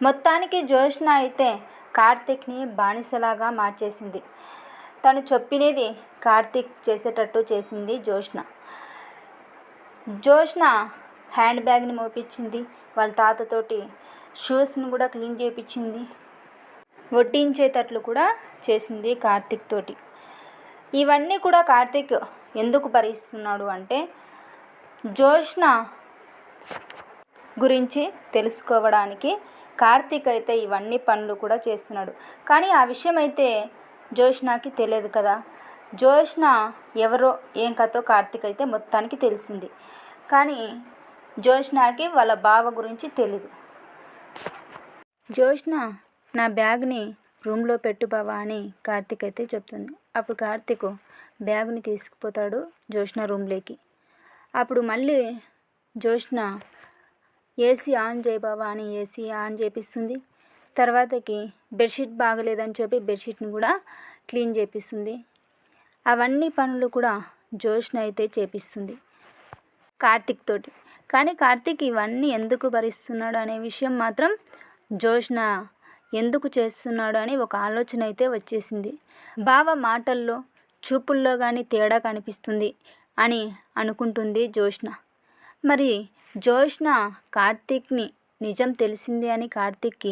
మొత్తానికి జ్యోత్స్న అయితే కార్తీక్ని బానిసలాగా మార్చేసింది. తను చెప్పినది కార్తీక్ చేసేటట్టు చేసింది జ్యోత్స్న. జ్యోత్స్న హ్యాండ్ బ్యాగ్ని మోపించింది, వాళ్ళ తాతతోటి షూస్ని కూడా క్లీన్ చేయించింది, వడ్డించేటట్లు కూడా చేసింది కార్తీక్ తోటి. ఇవన్నీ కూడా కార్తీక్ ఎందుకు భరిస్తున్నాడు అంటే జ్యోత్స్న గురించి తెలుసుకోవడానికి కార్తీక్ అయితే ఇవన్నీ పనులు కూడా చేస్తున్నాడు. కానీ ఆ విషయం అయితే జ్యోత్స్నకి తెలియదు కదా. జ్యోత్స్న ఎవరో ఏం కథో కార్తీక్ అయితే మొత్తానికి తెలిసింది. కానీ జ్యోత్స్నకి వాళ్ళ బావ గురించి తెలీదు. జ్యోత్స్న నా బ్యాగ్ని రూమ్లో పెట్టు బావా అని కార్తీక్ అయితే చెప్తుంది. అప్పుడు కార్తీక్ బ్యాగ్ని తీసుకుపోతాడు జ్యోత్స్న రూమ్లోకి. అప్పుడు మళ్ళీ జ్యోత్స్న ఏసీ ఆన్ చేయి బావా అని ఏసీ ఆన్ చేపిస్తుంది. తర్వాతకి బెడ్షీట్ బాగలేదని చెప్పి బెడ్షీట్ని కూడా క్లీన్ చేపిస్తుంది. అవన్నీ పనులు కూడా జ్యోత్స్న అయితే చేపిస్తుంది కార్తీక్ తోటి. కానీ కార్తీక్ ఇవన్నీ ఎందుకు భరిస్తున్నాడు అనే విషయం మాత్రం జ్యోత్స్న ఎందుకు చేస్తున్నాడు అని ఒక ఆలోచన అయితే వచ్చేసింది. బావ మాటల్లో చూపుల్లో కానీ తేడా కనిపిస్తుంది అని అనుకుంటుంది జ్యోత్స్న. మరి జ్యోత్స్న కార్తీక్ని నిజం తెలిసింది అని కార్తీక్కి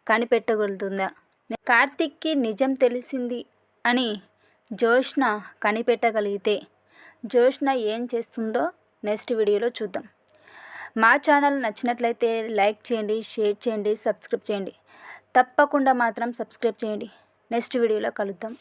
కనిపెట్టగలుగుతుందా? కార్తీక్కి నిజం తెలిసింది అని జ్యోత్స్న కనిపెట్టగలిగితే జ్యోత్స్న ఏం చేస్తుందో నెక్స్ట్ వీడియోలో చూద్దాం. మా ఛానల్ నచ్చినట్లయితే లైక్ చేయండి, షేర్ చేయండి, సబ్స్క్రైబ్ చేయండి. తప్పకుండా మాత్రం సబ్స్క్రైబ్ చేయండి. నెక్స్ట్ వీడియోలో కలుద్దాం.